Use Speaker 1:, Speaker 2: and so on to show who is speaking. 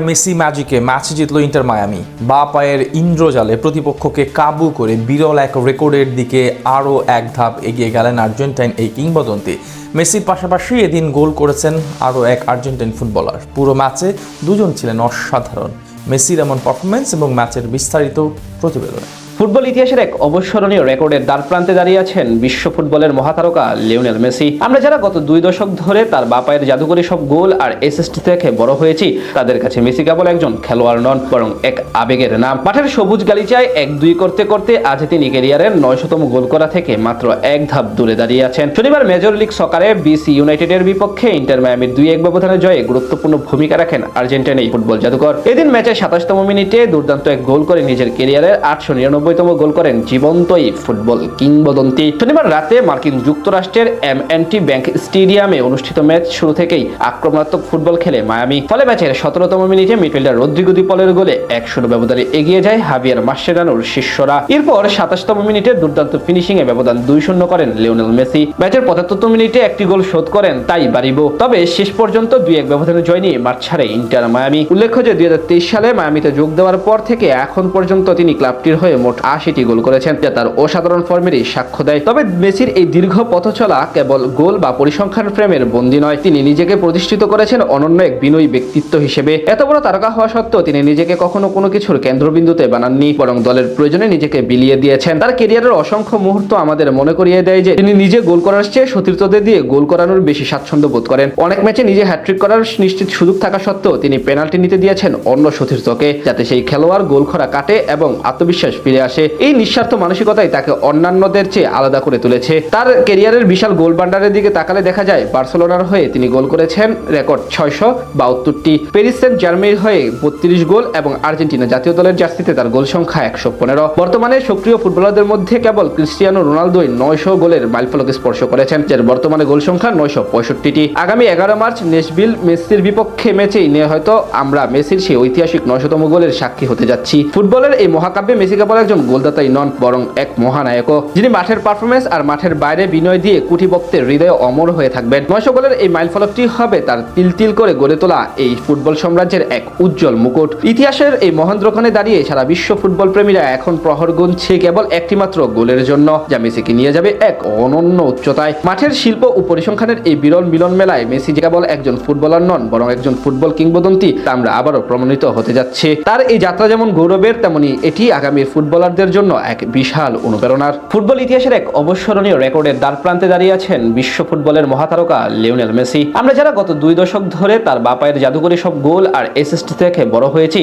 Speaker 1: Messi ম্যাজিকে match জিতল inter Miami. বা পায়ের ইন্দ্রজালে প্রতিপক্ষকে কাবু করে বিরল এক রেকর্ডের দিকে আরও এক ধাপ এগিয়ে গেলেন আর্জেন্টাইন এই কিংবদন্তি। মেসির পাশাপাশি এদিন গোল করেছেন আরও এক আর্জেন্টাইন ফুটবলার। পুরো ম্যাচে দুজন ছিলেন অসাধারণ। মেসির এমন পারফরমেন্স এবং ম্যাচের বিস্তারিত প্রতিবেদনে।
Speaker 2: ফুটবল ইতিহাসের এক অবিস্মরণীয় রেকর্ডের দ্বারপ্রান্তে দাঁড়িয়ে আছেন বিশ্ব ফুটবলের মহাতারকা লিওনেল মেসি। আমরা যারা গত 2 দশক ধরে তার বাপায়ের জাদুকরী সব গোল আর অ্যাসিস্ট দেখে বড় হয়েছি, তাদের কাছে মেসি কেবল একজন খেলোয়াড় নন, বরং এক আবেগের নাম। মাঠের সবুজ গালিচায় 1-2 করতে করতে আজ তিনি ক্যারিয়ারের 900তম গোল করা থেকে মাত্র এক ধাপ দূরে দাঁড়িয়ে আছেন। শনিবার মেজর লিগ সকারে বিসি ইউনাইটেডের বিপক্ষে ইন্টার মায়ামির 2-1 ব্যবধানে জয়ে গুরুত্বপূর্ণ ভূমিকা রাখেন আর্জেন্টিনা এই ফুটবল জাদুকর। এদিন ম্যাচের 27তম মিনিটে দুর্দান্ত এক গোল করে নিজের ক্যারিয়ারের 899তম গোল করেন জীবন্ত এই ফুটবল কিংবদন্তি। শনিবার রাতে মার্কিন যুক্তরাষ্ট্রের এম&টি ব্যাংক স্টেডিয়ামে অনুষ্ঠিত ম্যাচ শুরু থেকেই আক্রমণাত্মক ফুটবল খেলে মায়ামি। ফলে ম্যাচের 17তম মিনিটে মিডফিল্ডার রদ্রিগো দি পলের গোলে 1-0 ব্যবধানে এগিয়ে যায় হাভিয়ার মাসচেরানোর শিষ্যরা। এরপর 27তম মিনিটে দুর্দান্ত ফিনিশিং এ ব্যবধান 2-0 করেন লিওনেল মেসি। ম্যাচের 75তম মিনিটে একটি গোল শোধ করেন তাই বারিবো। তবে শেষ পর্যন্ত 2-1 ব্যবধানে জয় নিয়ে মাঠ ছাড়ে ইন্টার মায়ামি। উল্লেখ্য যে 2023 সালে মায়ামিতে যোগ দেওয়ার পর থেকে এখন পর্যন্ত তিনি ক্লাবটির হয়ে মোট 80টি গোল করেছেন, যা তার অসাধারণ ফর্মেরই সাক্ষ্য দেয়। তবে মেসির এই দীর্ঘ পথ চলা কেবল গোল বা পরিসংখ্যান ফ্রেমের বন্দী নয়, তিনি নিজেকে প্রতিষ্ঠিত করেছেন অনন্য এক বিনয়ী ব্যক্তিত্ব হিসেবে। এত বড় তারকা হওয়া সত্ত্বেও তিনি নিজেকে কখনো কোনো কিছুর কেন্দ্রবিন্দুতে বানাননি, বরং দলের প্রয়োজনে নিজেকে বিলিয়ে দিয়েছেন। তার ক্যারিয়ারের অসংখ্য মুহূর্ত আমাদের মনে করিয়ে দেয় যে তিনি নিজে গোল করার চেয়ে সতীর্থদের দিয়ে গোল করানোর বেশি স্বাচ্ছন্দ্য বোধ করেন। অনেক ম্যাচে নিজে হ্যাট্রিক করার নিশ্চিত সুযোগ থাকা সত্ত্বেও তিনি পেনাল্টি নিতে দিয়েছেন অন্য সতীর্থকে, যাতে সেই খেলোয়াড় গোল করা কাটে এবং আত্মবিশ্বাস ফিরে আসে। এই নিঃস্বার্থ মানসিকতাই তাকে অন্যান্যদের চেয়ে আলাদা করে তুলেছে। তার ক্যারিয়ারের বিশাল গোল ভান্ডারের দিকে তাকালে দেখা যায় বার্সেলোনার হয়ে তিনি গোল করেছেন রেকর্ড 672টি, প্যারিস সেন্ট জার্মেইর হয়ে 32 গোল এবং আর্জেন্টিনা জাতীয় দলের জার্সিতে তার গোল সংখ্যা 115। বর্তমানে সক্রিয় ফুটবলারদের মধ্যে কেবল ক্রিস্টিয়ানো রোনালদোই 900 গোলের মাইলফলক স্পর্শ করেছেন, যার বর্তমানে গোল সংখ্যা 965টি। আগামী 11 মার্চ নেশভিল মেসির বিপক্ষে ম্যাচেই নিয়ে হয়তো আমরা মেসির সেই ঐতিহাসিক 900তম গোলের সাক্ষী হতে যাচ্ছি। ফুটবলের এই মহাকাব্যে মেসি কেবল একজন গোলদাতাই নন, বরং এক মহানায়কও, যিনি মাঠের পারফরমেন্স আর মাঠের বাইরে বিনয় দিয়ে কোটি ভক্তের হৃদয়ে অমর হয়ে থাকবেন। 900 গোলের এই মাইলফলকটি হবে তার তিল তিল করে গড়ে তোলা এই ফুটবল সাম্রাজ্যের এক উজ্জ্বল মুকুট। ইতিহাসের এই মহেন্দ্রক্ষণে দাঁড়িয়ে সারা বিশ্ব ফুটবল প্রেমীরা এখন প্রহর গুনছে কেবল একটি মাত্র গোলের জন্য, যা মেসিকে নিয়ে যাবে এক অনন্য উচ্চতায়। মাঠের শিল্প ও পরিসংখ্যানের এই বিরল মিলন মেলায় মেসি কেবল একজন ফুটবলার নন, বরং একজন ফুটবল কিংবদন্তি, তা আমরা আবারও প্রমাণিত হতে যাচ্ছে। তার এই যাত্রা যেমন গৌরবের, তেমনি এটি আগামীর ফুটবলারদের জন্য এক বিশাল অনুপ্রেরণার। ফুটবল ইতিহাসের এক অবিস্মরণীয় রেকর্ডের দ্বারপ্রান্তে দাঁড়িয়ে আছেন বিশ্ব ফুটবলের মহাতারকা লিওনেল মেসি। আমরা যারা গত 2 দশক ধরে তার বাপায়ের জাদুকরী সব গোল আর অ্যাসিস্ট দেখে বড় হয়েছি,